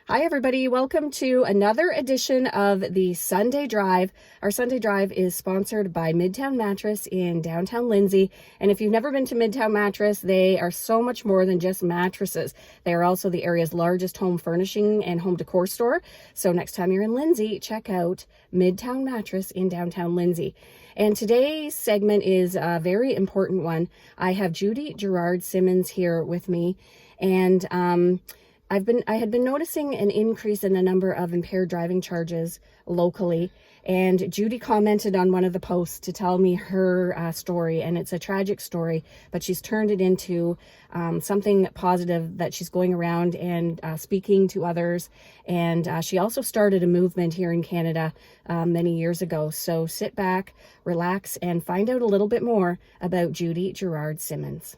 Hi, everybody. Welcome to another edition of the Sunday Drive. Our Sunday Drive is sponsored by Midtown Mattress in downtown Lindsay. And if you've never been to Midtown Mattress, they are so much more than just mattresses. They are also the area's largest home furnishing and home decor store. So next time you're in Lindsay, check out Midtown Mattress in downtown Lindsay. And today's segment is a very important one. I have Judy Gerrard Simmons here with me. And I had been noticing an increase in the number of impaired driving charges locally, and Judy commented on one of the posts to tell me her story, and it's a tragic story, but she's turned it into something positive that she's going around and speaking to others, and she also started a movement here in Canada many years ago. So sit back, relax, and find out a little bit more about Judy Gerrard Simmons.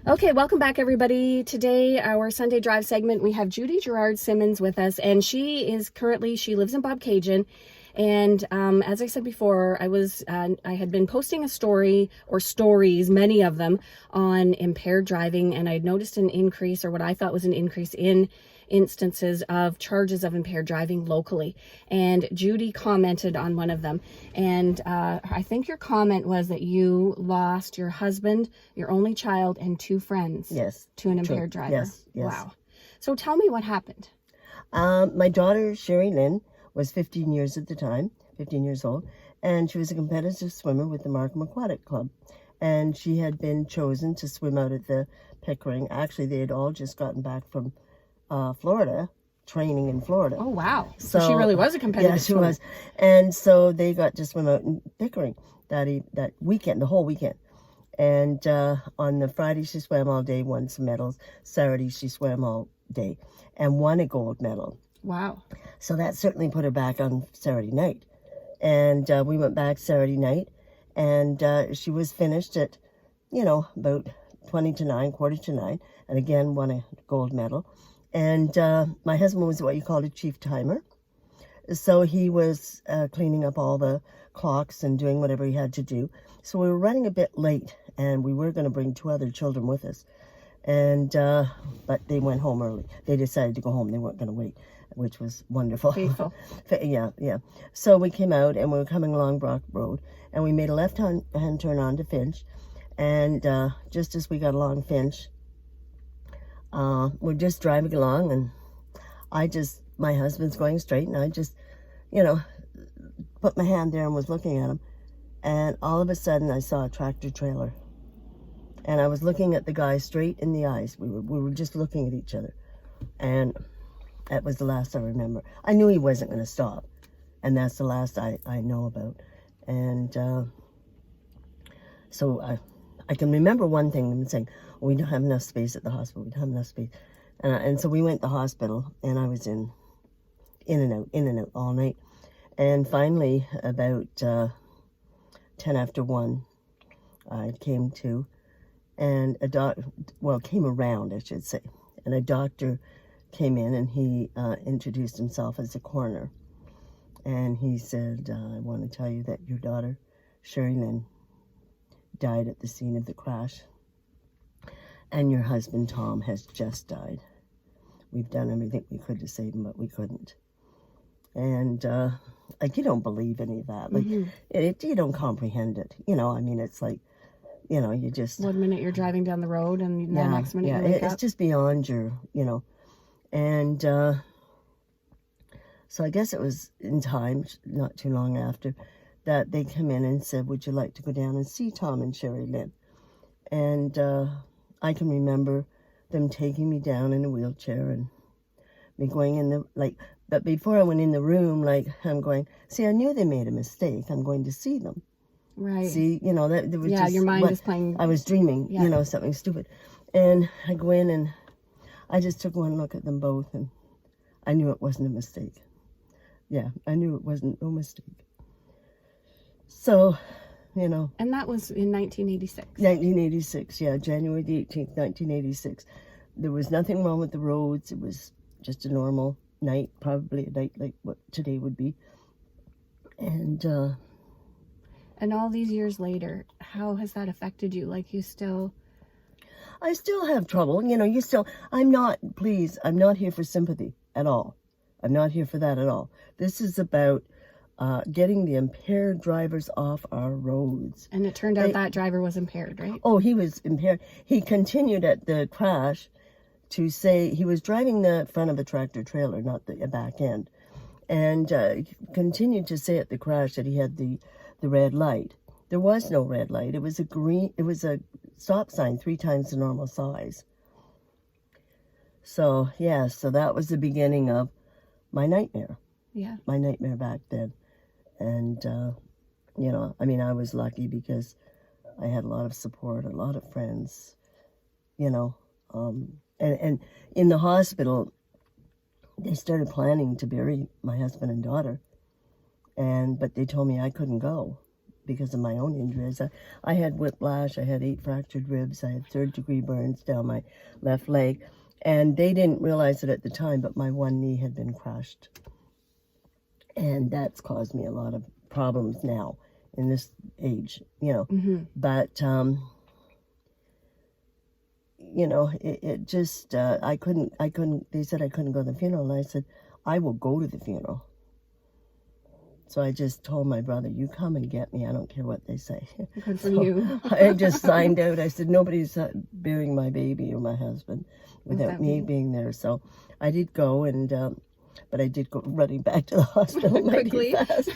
Okay, welcome back, everybody. Today, our Sunday Drive segment, we have Judy Gerrard Simmons with us, and she lives in Bobcaygeon. And as I said before, I had been posting a story or stories, many of them, on impaired driving, and I'd noticed an increase, or what I thought was an increase in instances of charges of impaired driving locally. And Judy commented on one of them. And I think your comment was that you lost your husband, your only child, and two friends. Yes. To an impaired driver. Yes. Wow. So tell me what happened. My daughter, Sherry Lynn, was 15 years at the time, 15 years old, and she was a competitive swimmer with the Markham Aquatic Club. And she had been chosen to swim out at the Pickering. Actually, they had all just gotten back from Florida, training in Florida. Oh, wow. So she really was a competitive swimmer. Yeah, she was. And so they got to swim out in Pickering that weekend, the whole weekend. And on the Friday, she swam all day, won some medals. Saturday, she swam all day and won a gold medal. Wow. So that certainly put her back on Saturday night. And we went back Saturday night, and she was finished at, about 20 to 9, quarter to 9, and again won a gold medal. And my husband was what you call a chief timer. So he was cleaning up all the clocks and doing whatever he had to do. So we were running a bit late, and we were going to bring two other children with us. And but they went home early. They decided to go home. They weren't going to wait, which was wonderful. Faithful. Yeah. So we came out, and we were coming along Brock Road, and we made a left-hand turn onto Finch. And just as we got along Finch, we're just driving along, and my husband's going straight, and I just, put my hand there and was looking at him. And all of a sudden, I saw a tractor trailer. And I was looking at the guy straight in the eyes. We were just looking at each other. And that was the last I remember. I knew he wasn't going to stop. And that's the last I know about. And so I can remember one thing, them saying, we don't have enough space at the hospital. We don't have enough space. And so we went to the hospital, and I was in and out all night. And finally, about 10 after 1, I came to, and came around, I should say. And a doctor came in, and he introduced himself as a coroner. And he said, I want to tell you that your daughter, Sherry Lynn, died at the scene of the crash. And your husband, Tom, has just died. We've done everything we could to save him, but we couldn't. And, you don't believe any of that. You don't comprehend it. It's like, you just... One minute you're driving down the road, and the next minute you wake up. It's just beyond your, And so I guess it was in time, not too long after, that they come in and said, would you like to go down and see Tom and Sherry Lynn? And I can remember them taking me down in a wheelchair and me going in but before I went in the room, I'm going, see, I knew they made a mistake. I'm going to see them. Right. See, that there was just... your mind is playing... I was dreaming, something stupid. And I go in, and I just took one look at them both, and I knew it wasn't a mistake. Yeah, I knew it wasn't no mistake. So, And that was in 1986. 1986, yeah, January the 18th, 1986. There was nothing wrong with the roads. It was just a normal night, probably a night like what today would be. And all these years later, how has that affected you? Like, you still... I still have trouble. I'm not here for sympathy at all. I'm not here for that at all. This is about getting the impaired drivers off our roads. And it turned out that driver was impaired, right? Oh, he was impaired. He continued at the crash to say he was driving the front of a tractor trailer, not the back end, and continued to say at the crash that he had the red light. There was no red light. It was a stop sign 3 times the normal size. So, yeah, so that was the beginning of my nightmare. Yeah. My nightmare back then. And, I was lucky because I had a lot of support, a lot of friends, and in the hospital, they started planning to bury my husband and daughter. But they told me I couldn't go because of my own injuries. I had whiplash, I had 8 fractured ribs, I had 3rd-degree burns down my left leg. And they didn't realize it at the time, but my one knee had been crushed. And that's caused me a lot of problems now in this age, Mm-hmm. But, it just, I couldn't, they said I couldn't go to the funeral. And I said, I will go to the funeral. So I just told my brother, you come and get me. I don't care what they say. Good for you. I just signed out. I said, nobody's burying my baby or my husband without me being there. So I did go, but I did go running back to the hospital quickly, fast,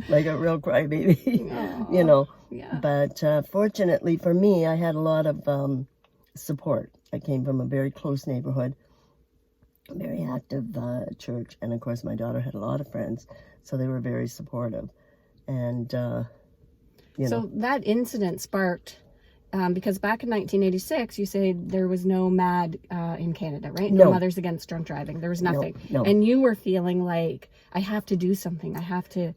like a real crybaby, Yeah. But fortunately for me, I had a lot of support. I came from a very close neighborhood, a very active church, and of course my daughter had a lot of friends, so they were very supportive. And so that incident sparked, because back in 1986, you say there was no MAD in Canada, right? No Mothers Against Drunk Driving. There was nothing. No. And you were feeling like, I have to do something. I have to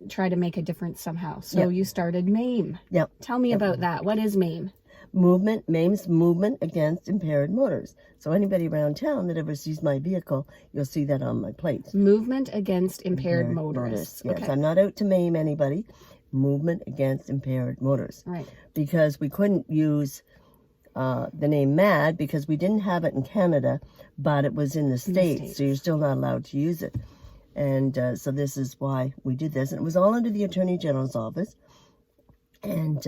try to make a difference somehow. So you started MAME. Yep. Tell me about that. What is MAME? MAME's Movement Against Impaired Motors. So anybody around town that ever sees my vehicle, you'll see that on my plates. Movement Against Impaired Motorists. Yes, okay. I'm not out to maim anybody. Movement Against Impaired Motors. Right. Because we couldn't use the name MAD because we didn't have it in Canada, but it was in the States, so you're still not allowed to use it. And so this is why we did this. And it was all under the Attorney General's office. And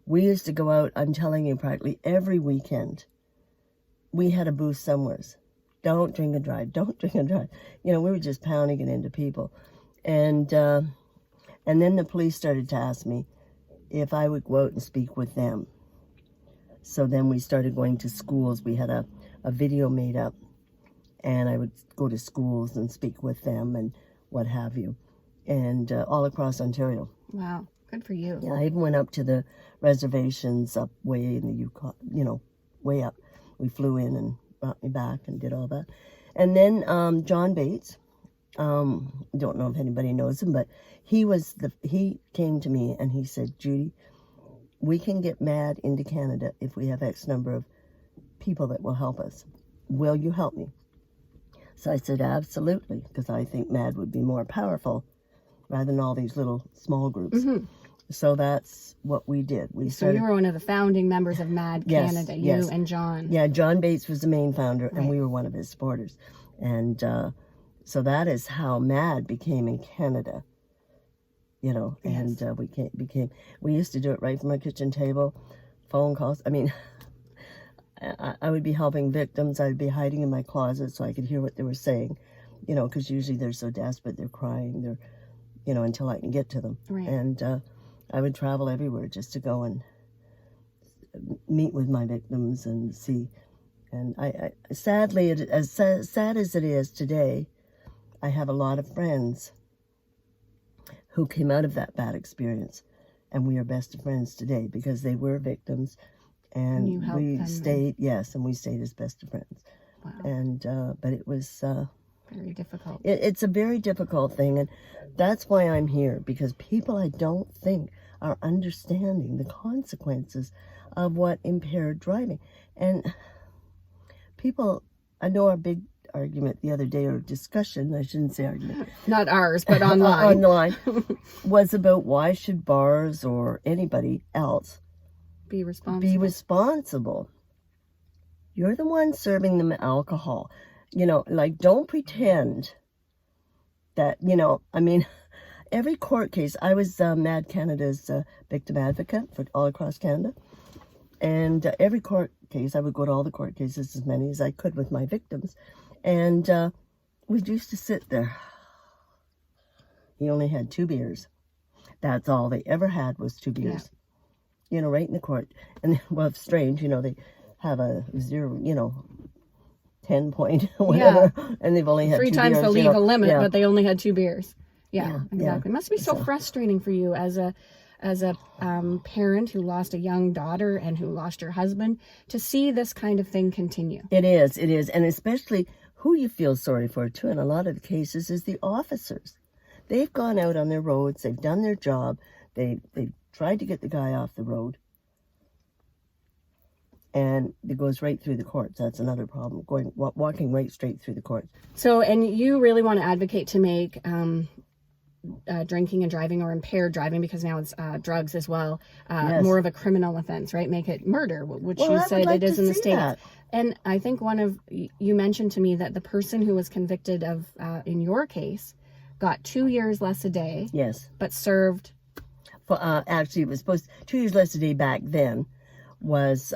we used to go out, I'm telling you, practically every weekend. We had a booth somewhere. Don't drink and drive. Don't drink and drive. We were just pounding it into people. And then the police started to ask me if I would go out and speak with them. So then we started going to schools. We had a video made up. And I would go to schools and speak with them and what have you. And all across Ontario. Wow. Good for you. Yeah, I even went up to the reservations up way in the Yukon, way up. We flew in and brought me back and did all that. And then John Bates, don't know if anybody knows him, but he came to me and he said, Judy, we can get MAD into Canada if we have X number of people that will help us. Will you help me? So I said, absolutely, because I think MAD would be more powerful rather than all these little small groups. Mm-hmm. So that's what we did. So you were one of the founding members of MAD Canada, you and John. Yeah, John Bates was the main founder, and we were one of his supporters. And so that is how MAD became in Canada, and we used to do it right from our kitchen table, phone calls. I mean, I would be helping victims. I would be hiding in my closet so I could hear what they were saying, because usually they're so desperate, they're crying, they're, until I can get to them. Right. And I would travel everywhere just to go and meet with my victims and see. And I sadly, as sad as it is today, I have a lot of friends who came out of that bad experience, and we are best of friends today because they were victims, and we stayed, and we stayed as best of friends. Wow. And but it was very difficult. It's a very difficult thing, and that's why I'm here, because people I don't think are understanding the consequences of what impaired driving. And people I know are big argument the other day, or discussion, I shouldn't say argument. Not ours, but online. Online, was about why should bars or anybody else Be responsible. be responsible. You're the one serving them alcohol. Like, don't pretend that, I mean, every court case, I was Mad Canada's victim advocate for all across Canada. And every court case, I would go to all the court cases, as many as I could with my victims. And we used to sit there. He only had 2 beers. That's all they ever had was 2 beers. Yeah. Right in the court. And, well, it's strange, they have a 0, 10 point, whatever. Yeah. And they've only had 3 2 times beers. the legal limit, but they only had 2 beers. Yeah, exactly. It must be so frustrating for you as a parent who lost a young daughter and who lost her husband to see this kind of thing continue. It is. And especially who you feel sorry for, too, in a lot of the cases, is the officers. They've gone out on their roads. They've done their job. They've tried to get the guy off the road. And it goes right through the courts. That's another problem, walking right straight through the courts. So, and you really want to advocate to make drinking and driving, or impaired driving, because now it's drugs as well, more of a criminal offense, right? Make it murder, which you said it is in the States. And I think you mentioned to me that the person who was convicted of, in your case, got 2 years less a day. Yes. But served. Actually, it was supposed to, 2 years less a day back then was,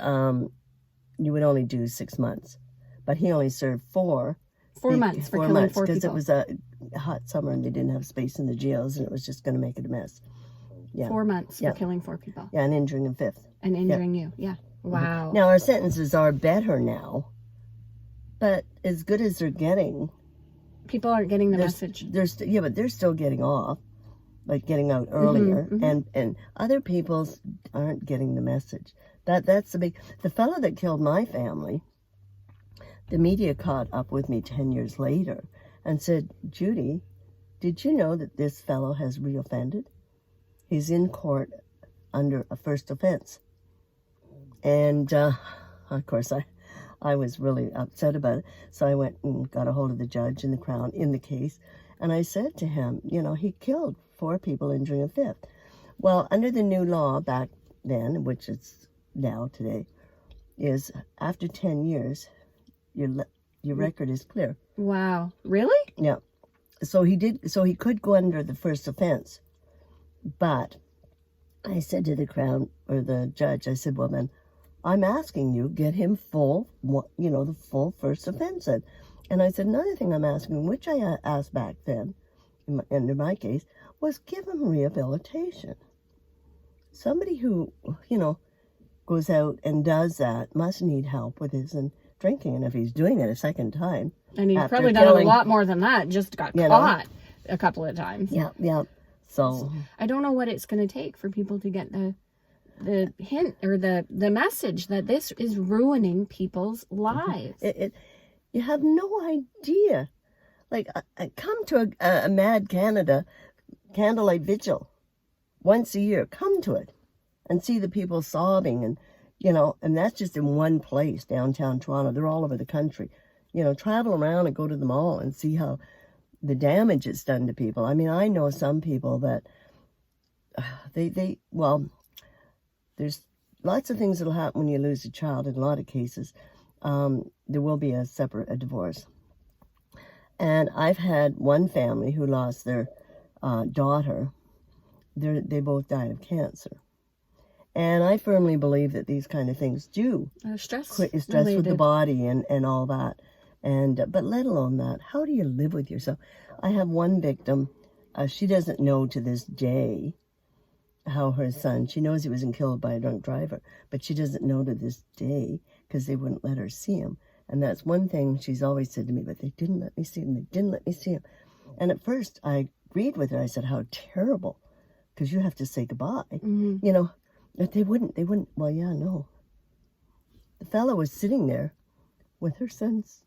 you would only do 6 months. But he only served 4 months for killing 4 people. Because it was a hot summer and they didn't have space in the jails, and it was just going to make it a mess. Yeah. 4 months for killing 4 people. Yeah, and injuring a 5th. And injuring you. Yeah. Wow. Now, our sentences are better now, but as good as they're getting, people aren't getting the message. But they're still getting off, like getting out earlier, and other people aren't getting the message. That's the fellow that killed my family. The media caught up with me 10 years later and said, "Judy, did you know that this fellow has reoffended? He's in court under a first offense." And of course, I was really upset about it. So I went and got a hold of the judge and the Crown in the case. And I said to him, he killed 4 people, injuring a 5th. Well, under the new law back then, which is now today, is after 10 years, your record is clear. Wow. Really? Yeah. So he could go under the first offense. But I said to the Crown, or the judge, I said, well, then, I'm asking you, get him the full first offense. And I said, another thing I'm asking, which I asked back then, in my case, was give him rehabilitation. Somebody who, goes out and does that must need help with his drinking. And if he's doing it a second time. And he's probably done a lot more than that, just got caught a couple of times. Yeah. So I don't know what it's going to take for people to get the hint or the message that this is ruining people's lives. You have no idea. Like, I come to a Mad Canada candlelight vigil once a year. Come to it and see the people sobbing, and and that's just in one place, downtown Toronto. They're all over the country. Travel around and go to the mall and see how the damage it's done to people. I mean, I know some people that there's lots of things that'll happen when you lose a child. In a lot of cases, there will be a divorce. And I've had one family who lost their daughter. They both died of cancer. And I firmly believe that these kind of things do stress with the body and all that. But let alone that, how do you live with yourself? I have one victim. She doesn't know to this day how her son, she knows he wasn't killed by a drunk driver, but she doesn't know to this day because they wouldn't let her see him. And that's one thing she's always said to me, but they didn't let me see him. They didn't let me see him. And at first I agreed with her. I said, how terrible, because you have to say goodbye. Mm-hmm. But they wouldn't. Well, yeah, no. The fellow was sitting there with her son's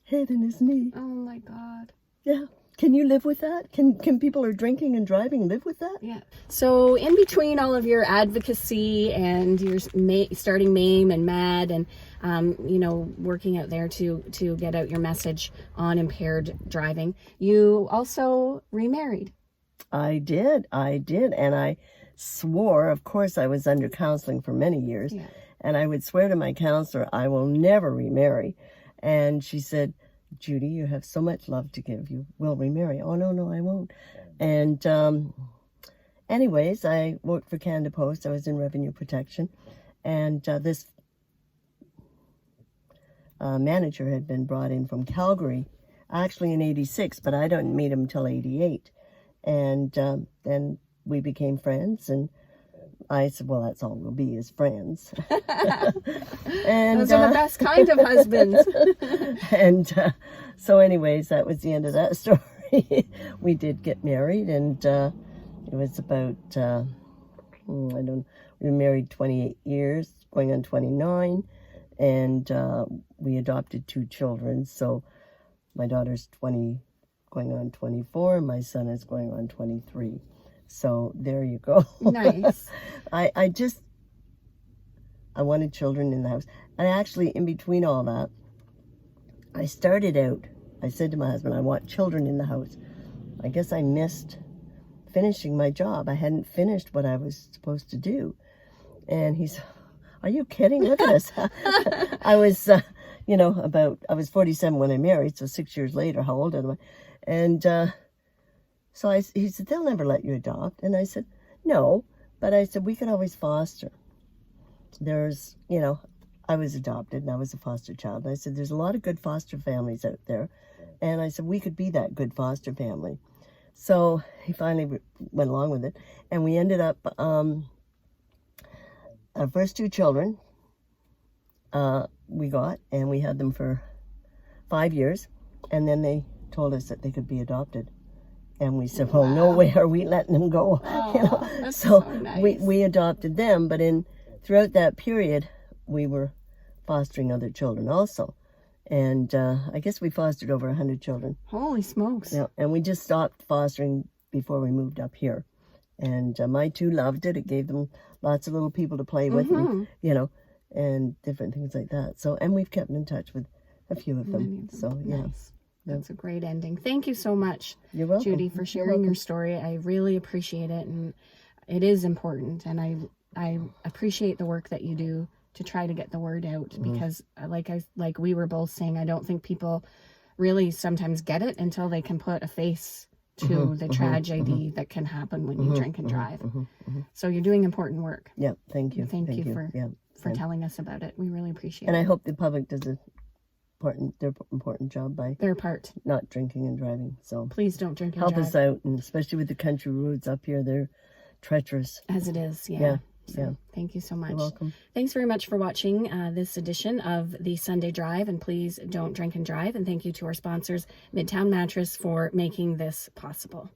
head in his knee. Oh, my God. Yeah. Can you live with that? Can people who are drinking and driving live with that? Yeah. So in between all of your advocacy and your starting MAME and MAD and, working out there to get out your message on impaired driving, you also remarried. I did. And I swore, of course, I was under counseling for many years. Yeah. And I would swear to my counselor, I will never remarry. And she said, Judy, you have so much love to give. You will remarry. Oh, no, I won't. And anyways, I worked for Canada Post. I was in revenue protection. And this manager had been brought in from Calgary, actually in 86, but I didn't meet him until 88. And then we became friends, and I said, well, that's all we'll be, is friends. And those are the best kind of husbands. And so anyways, that was the end of that story. We did get married, and it was about, we were married 28 years, going on 29, and we adopted 2 children. So my daughter's 20, going on 24, and my son is going on 23. So there you go. Nice. I wanted children in the house. And actually, in between all that, I started out, I said to my husband, I want children in the house. I guess I missed finishing my job. I hadn't finished what I was supposed to do. And he's, are you kidding? Look at us. I was, I was 47 when I married, so 6 years later, how old am I? And so he said, they'll never let you adopt. And I said, no, but I said, we could always foster. There's, I was adopted and I was a foster child. And I said, there's a lot of good foster families out there. And I said, we could be that good foster family. So he finally went along with it. And we ended up, our first 2 children we got, and we had them for 5 years. And then they told us that they could be adopted. And we said, well, no way are we letting them go. Oh, that's so nice. we adopted them. But throughout that period, we were fostering other children also. And I guess we fostered over 100 children. Holy smokes. Yeah, and we just stopped fostering before we moved up here. And my 2 loved it. It gave them lots of little people to play with, and, and different things like that. So, and we've kept in touch with a few of them. So, yeah. Nice. That's a great ending. Thank you so much, You're welcome. Judy, for sharing your story. I really appreciate it, and it is important. And I appreciate the work that you do to try to get the word out, because like we were both saying, I don't think people really sometimes get it until they can put a face to the tragedy that can happen when you drink and drive. So you're doing important work. Yeah, thank you. Thank you for telling us about it. We really appreciate it. And I hope the public does their important job by their part, not drinking and driving. So please don't drink and help drive. us out, and especially with the country roads up here, they're treacherous. As it is, Yeah. Thank you so much. You're welcome. Thanks very much for watching this edition of the Sunday Drive, and please don't drink and drive. And thank you to our sponsors, Midtown Mattress, for making this possible.